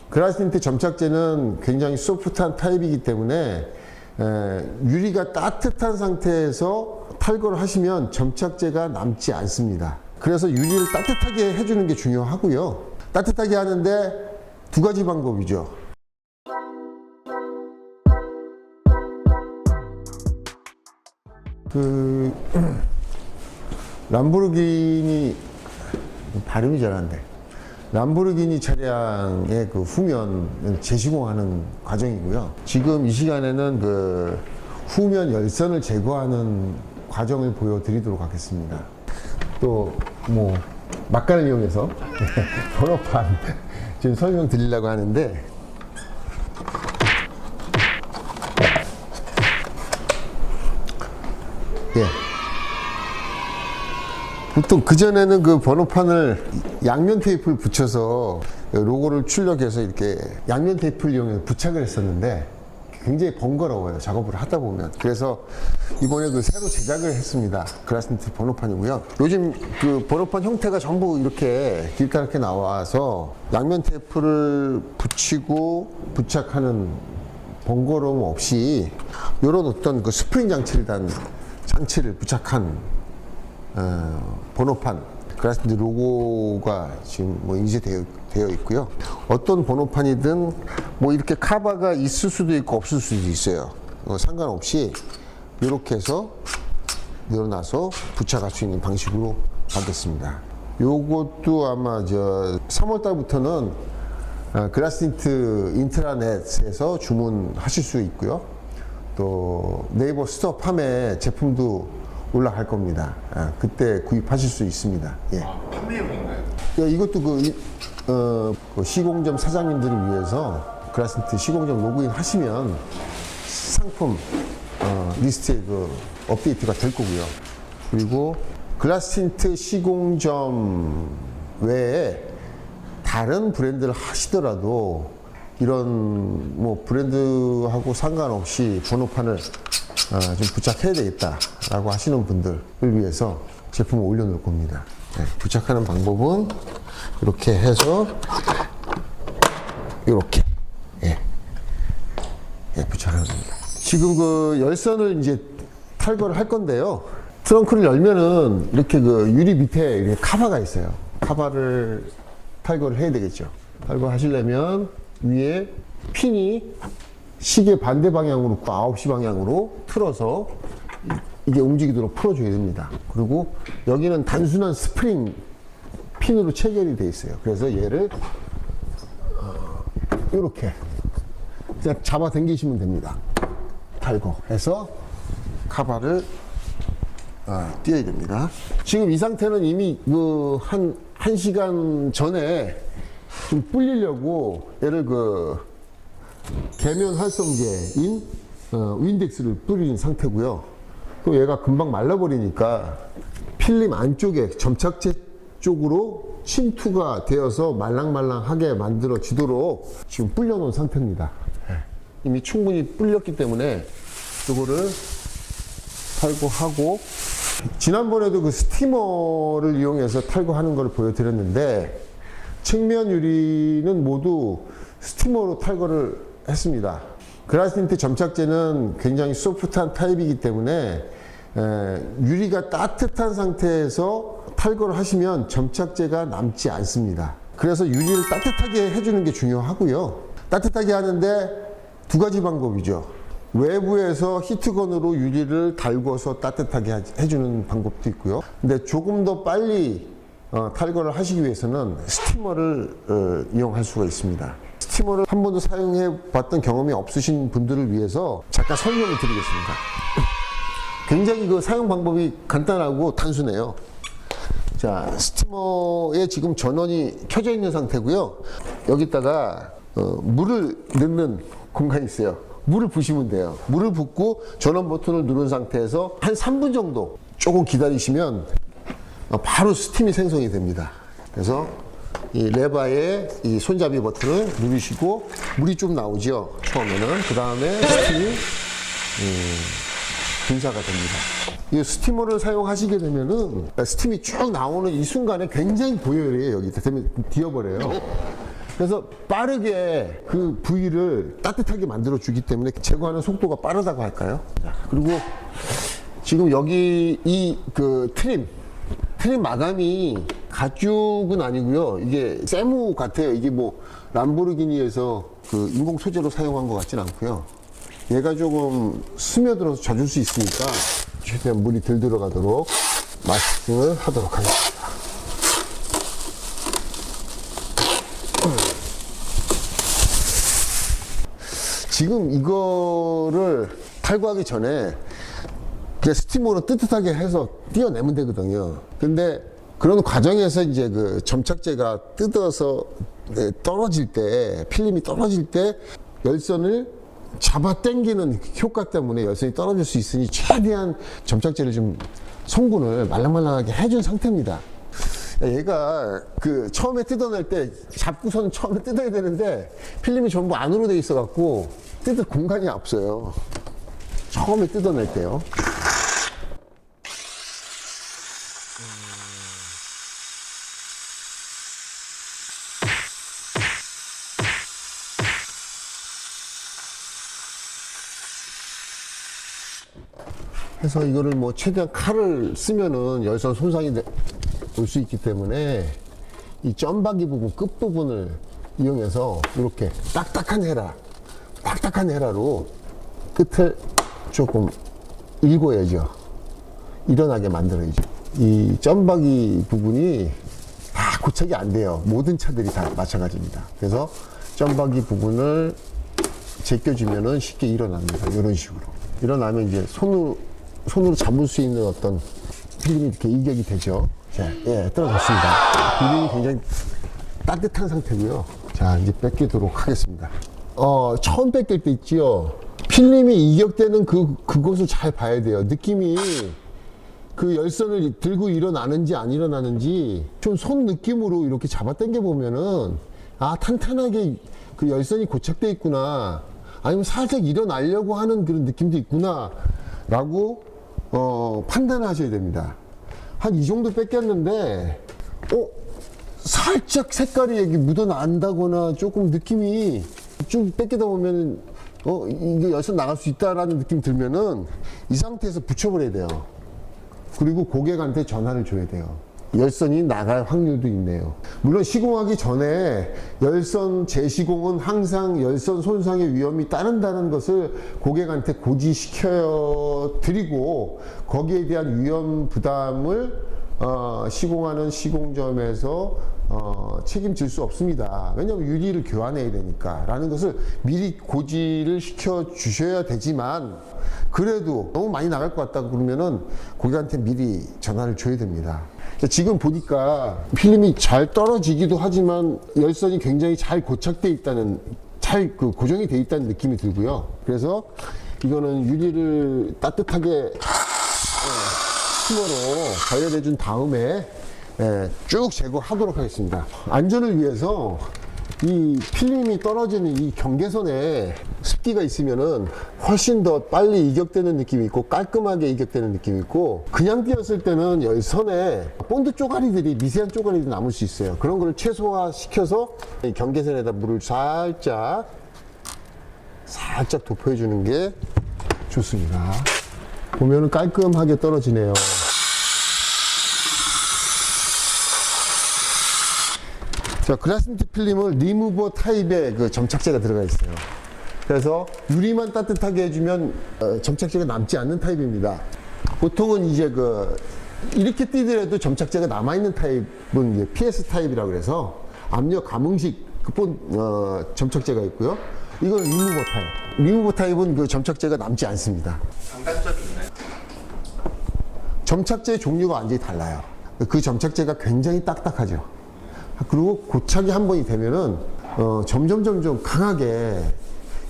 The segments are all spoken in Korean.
그라스틴트 점착제는 굉장히 소프트한 타입이기 때문에 유리가 따뜻한 상태에서 탈거를 하시면 점착제가 남지 않습니다. 그래서 유리를 따뜻하게 해주는 게 중요하고요. 따뜻하게 하는데 두 가지 방법이죠. 람보르기니 발음이 잘 안 돼. 람보르기니 차량의 그 후면을 재시공하는 과정이고요. 지금 이 시간에는 그 후면 열선을 제거하는 과정을 보여드리도록 하겠습니다. 또 뭐 막간을 이용해서 번호판 지금 설명드리려고 하는데, 예. 보통 그전에는 그 번호판을 양면 테이프를 붙여서 로고를 출력해서 이렇게 양면 테이프를 이용해서 부착을 했었는데 굉장히 번거로워요, 작업을 하다 보면. 그래서 이번에 그 새로 제작을 했습니다. 그라스틴트 번호판이고요. 요즘 그 번호판 형태가 전부 이렇게 길다랗게 나와서 양면 테이프를 붙이고 부착하는 번거로움 없이 이런 어떤 그 스프링 장치를 부착한 번호판, 그라스틴트 로고가 지금 뭐 인쇄되어 있고요. 어떤 번호판이든 뭐 이렇게 카바가 있을 수도 있고 없을 수도 있어요. 상관없이 이렇게 해서 늘어나서 부착할 수 있는 방식으로 가겠습니다. 요것도 아마 3월 달부터는 그라스틴트 인트라넷에서 주문하실 수 있고요. 또 네이버 스토어 팜에 제품도 올라갈 겁니다. 그때 구입하실 수 있습니다. 예. 판매용인가요? 예, 이것도 그 시공점 사장님들을 위해서 그라스틴트 시공점 로그인 하시면 상품 리스트에 그 업데이트가 될 거고요. 그리고 그라스틴트 시공점 외에 다른 브랜드를 하시더라도 이런 뭐 브랜드하고 상관없이 번호판을 좀 부착해야 되겠다라고 하시는 분들을 위해서 제품을 올려놓을 겁니다. 네, 부착하는 방법은 이렇게 해서 이렇게 부착하는 겁니다. 지금 그 열선을 이제 탈거를 할 건데요. 트렁크를 열면은 이렇게 그 유리 밑에 이렇게 카바가 있어요. 카바를 탈거를 해야 되겠죠. 탈거하시려면 위에 핀이 시계 반대 방향으로 9시 방향으로 틀어서 이게 움직이도록 풀어줘야 됩니다. 그리고 여기는 단순한 스프링 핀으로 체결이 되어 있어요. 그래서 얘를 이렇게 그냥 잡아 당기시면 됩니다. 탈거해서 카바를 띄어야 됩니다. 지금 이 상태는 이미 그 한 시간 전에 좀 불리려고 얘를 그 계면 활성제인 윈덱스를 뿌린 상태고요. 또 얘가 금방 말라버리니까 필름 안쪽에 점착제 쪽으로 침투가 되어서 말랑말랑하게 만들어지도록 지금 불려놓은 상태입니다. 이미 충분히 불렸기 때문에 이거를 탈거하고, 지난번에도 그 스티머를 이용해서 탈거하는 걸 보여드렸는데 측면 유리는 모두 스티머로 탈거를 했습니다. 그라스틴트 점착제는 굉장히 소프트한 타입이기 때문에 유리가 따뜻한 상태에서 탈거를 하시면 점착제가 남지 않습니다. 그래서 유리를 따뜻하게 해주는 게 중요하고요. 따뜻하게 하는데 두 가지 방법이죠. 외부에서 히트건으로 유리를 달궈서 따뜻하게 해주는 방법도 있고요. 근데 조금 더 빨리 탈거를 하시기 위해서는 스티머를 이용할 수가 있습니다. 스티머를 한 번도 사용해 봤던 경험이 없으신 분들을 위해서 잠깐 설명을 드리겠습니다. 굉장히 그 사용 방법이 간단하고 단순해요. 자, 스티머에 지금 전원이 켜져 있는 상태고요. 여기다가 물을 넣는 공간이 있어요. 물을 부으시면 돼요. 물을 붓고 전원 버튼을 누른 상태에서 한 3분 정도 조금 기다리시면 바로 스팀이 생성이 됩니다. 그래서 이 레바의 이 손잡이 버튼을 누르시고 물이 좀 나오죠. 처음에는. 그 다음에 스팀이 분사가 됩니다. 이 스티머를 사용하시게 되면은 스팀이 쭉 나오는 이 순간에 굉장히 고열해요. 여기 되면 뒤어버려요. 그래서 빠르게 그 부위를 따뜻하게 만들어 주기 때문에 제거하는 속도가 빠르다고 할까요? 자, 그리고 지금 여기 이 그 트림 마감이 가죽은 아니고요. 이게 세무 같아요. 이게 뭐 람보르기니에서 그 인공 소재로 사용한 것 같진 않고요. 얘가 조금 스며들어서 젖을 수 있으니까 최대한 물이 덜 들어가도록 마스킹을 하도록 하겠습니다. 지금 이거를 탈거하기 전에 그냥 스티머로 뜨뜻하게 해서 띄어내면 되거든요. 근데 그런 과정에서 이제 그 점착제가 뜯어서 떨어질 때, 필름이 떨어질 때 열선을 잡아 당기는 효과 때문에 열선이 떨어질 수 있으니 최대한 점착제를 좀 송군을 말랑말랑하게 해준 상태입니다. 얘가 그 처음에 뜯어낼 때 잡고선 처음에 뜯어야 되는데 필름이 전부 안으로 돼 있어 갖고 뜯을 공간이 없어요. 처음에 뜯어낼 때요. 그래서 이거를 뭐 최대한 칼을 쓰면은 열선 손상이 올 수 있기 때문에 이 점박이 부분 끝부분을 이용해서 이렇게 딱딱한 헤라로 끝을 조금 일궈야죠. 일어나게 만들어야죠. 이 점박이 부분이 다 고착이 안 돼요. 모든 차들이 다 마찬가지입니다. 그래서 점박이 부분을 제껴주면은 쉽게 일어납니다. 이런 식으로. 일어나면 이제 손으로 잡을 수 있는 어떤 필름이 이렇게 일격이 되죠. 자, 예, 떨어졌습니다. 필름이 굉장히 따뜻한 상태고요. 자, 이제 뺏기도록 하겠습니다. 처음 뺏길 때 있지요. 필름이 이격되는 그것을 잘 봐야 돼요. 느낌이 그 열선을 들고 일어나는지 안 일어나는지 좀 손 느낌으로 이렇게 잡아 당겨 보면은 아, 탄탄하게 그 열선이 고착돼 있구나. 아니면 살짝 일어나려고 하는 그런 느낌도 있구나. 라고 판단을 하셔야 됩니다. 한 이 정도 뺏겼는데 살짝 색깔이 여기 묻어난다거나 조금 느낌이 좀 뺏기다 보면 이게 열선 나갈 수 있다라는 느낌 들면은 이 상태에서 붙여버려야 돼요. 그리고 고객한테 전화를 줘야 돼요. 열선이 나갈 확률도 있네요. 물론 시공하기 전에 열선 재시공은 항상 열선 손상의 위험이 따른다는 것을 고객한테 고지시켜 드리고 거기에 대한 위험 부담을 시공하는 시공점에서 책임질 수 없습니다. 왜냐하면 유리를 교환해야 되니까 라는 것을 미리 고지를 시켜 주셔야 되지만 그래도 너무 많이 나갈 것 같다 그러면은 고객한테 미리 전화를 줘야 됩니다. 지금 보니까 필름이 잘 떨어지기도 하지만 열선이 굉장히 잘 고착돼 있다는, 잘 고정이 돼 있다는 느낌이 들고요. 그래서 이거는 유리를 따뜻하게 스티머로 가열해 준 다음에 쭉 제거하도록 하겠습니다. 안전을 위해서 이 필름이 떨어지는 이 경계선에 습기가 있으면은 훨씬 더 빨리 이격되는 느낌이 있고 깔끔하게 이격되는 느낌이 있고 그냥 띄었을 때는 열선에 본드 쪼가리들이 미세한 쪼가리들이 남을 수 있어요. 그런 걸 최소화 시켜서 이 경계선에다 물을 살짝 도포해 주는 게 좋습니다. 보면은 깔끔하게 떨어지네요. 자, 글라스니트 필름은 리무버 타입의 그 점착제가 들어가 있어요. 그래서 유리만 따뜻하게 해주면 점착제가 남지 않는 타입입니다. 보통은 이제 이렇게 띄더라도 점착제가 남아있는 타입은 이제 PS 타입이라고 해서 압력 감응식 점착제가 있고요. 이건 리무버 타입. 리무버 타입은 그 점착제가 남지 않습니다. 장단점이 있나요? 점착제 종류가 완전히 달라요. 그 점착제가 굉장히 딱딱하죠. 그리고 고착이 한 번이 되면은 점점 강하게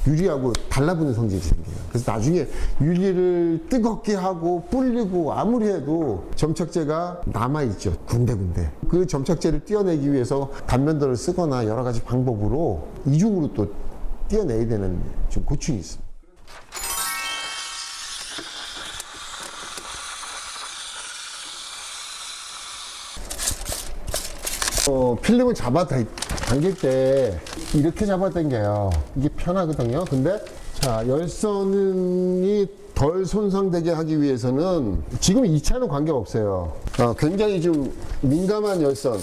유리하고 달라붙는 성질이 생겨요. 그래서 나중에 유리를 뜨겁게 하고 불리고 아무리 해도 점착제가 남아있죠. 군데군데. 그 점착제를 떼어내기 위해서 단면도를 쓰거나 여러 가지 방법으로 이중으로 또 떼어내야 되는 좀 고충이 있습니다. 필름을 잡아 당길 때 이렇게 잡아 당겨요. 이게 편하거든요. 근데 자, 열선이 덜 손상되게 하기 위해서는 지금 이 차는 관계없어요. 굉장히 좀 민감한 열선,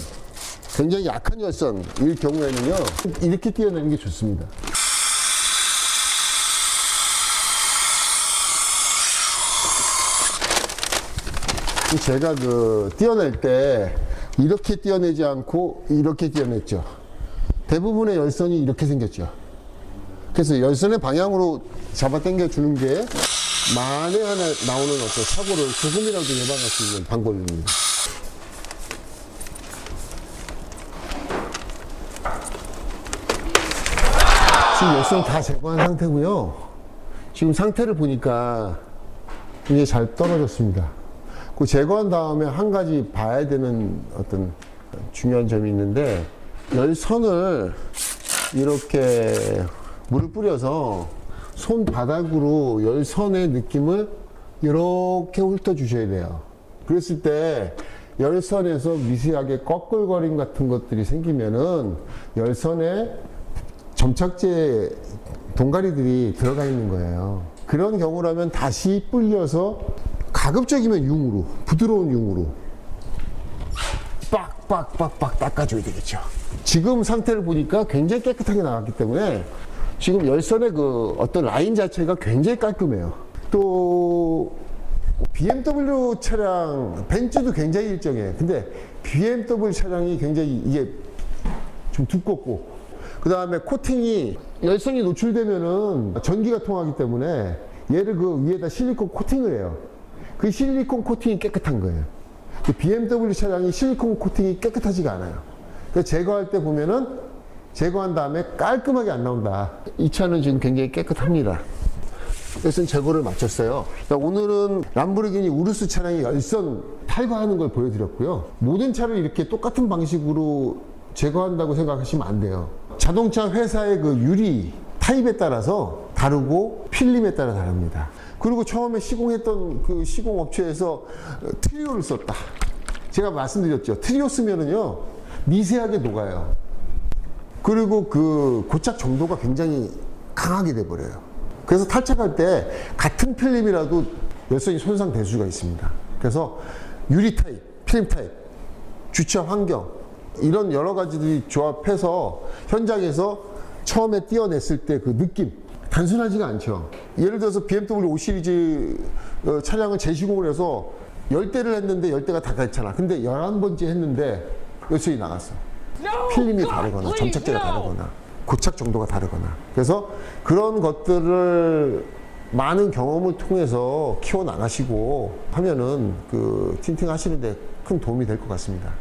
굉장히 약한 열선일 경우에는요, 이렇게 띄어내는 게 좋습니다. 제가 띄어낼 때 이렇게 띄어내지 않고 이렇게 띄어냈죠. 대부분의 열선이 이렇게 생겼죠. 그래서 열선의 방향으로 잡아 당겨 주는 게 만에 하나 나오는 어떤 사고를 조금이라도 예방할 수 있는 방법입니다. 지금 열선 다 제거한 상태고요. 지금 상태를 보니까 이게 잘 떨어졌습니다. 그 제거한 다음에 한 가지 봐야 되는 어떤 중요한 점이 있는데, 열선을 이렇게 물을 뿌려서 손바닥으로 열선의 느낌을 이렇게 훑어주셔야 돼요. 그랬을 때 열선에서 미세하게 꺼끌거림 같은 것들이 생기면은 열선에 점착제 동가리들이 들어가 있는 거예요. 그런 경우라면 다시 불려서 가급적이면 융으로, 부드러운 융으로 빡빡빡빡 닦아줘야 되겠죠. 지금 상태를 보니까 굉장히 깨끗하게 나왔기 때문에 지금 열선의 어떤 라인 자체가 굉장히 깔끔해요. 또 BMW 차량, 벤츠도 굉장히 일정해. 근데 BMW 차량이 굉장히 이게 좀 두껍고, 그 다음에 코팅이 열선이 노출되면은 전기가 통하기 때문에 얘를 위에다 실리콘 코팅을 해요. 그 실리콘 코팅이 깨끗한 거예요. 그 BMW 차량이 실리콘 코팅이 깨끗하지가 않아요. 그래서 제거할 때 보면은 제거한 다음에 깔끔하게 안 나온다. 이 차는 지금 굉장히 깨끗합니다. 그래서 제거를 마쳤어요. 그러니까 오늘은 람보르기니 우루스 차량의 열선 탈거하는 걸 보여드렸고요. 모든 차를 이렇게 똑같은 방식으로 제거한다고 생각하시면 안 돼요. 자동차 회사의 유리 타입에 따라서 다르고 필름에 따라 다릅니다. 그리고 처음에 시공했던 시공 업체에서 트리오를 썼다. 제가 말씀드렸죠. 트리오 쓰면은요, 미세하게 녹아요. 그리고 고착 정도가 굉장히 강하게 돼버려요. 그래서 탈착할 때 같은 필름이라도 열선이 손상될 수가 있습니다. 그래서 유리 타입, 필름 타입, 주차 환경, 이런 여러 가지들이 조합해서 현장에서 처음에 띄어냈을 때 그 느낌, 단순하지가 않죠. 예를 들어서 BMW 5 시리즈 차량을 재시공을 해서 10대를 했는데 10대가 다 괜찮아. 근데 11번째 했는데 열선이 나갔어. 필름이 다르거나 점착제가 다르거나 고착 정도가 다르거나. 그래서 그런 것들을 많은 경험을 통해서 키워나가시고 하면은 틴팅 하시는데 큰 도움이 될 것 같습니다.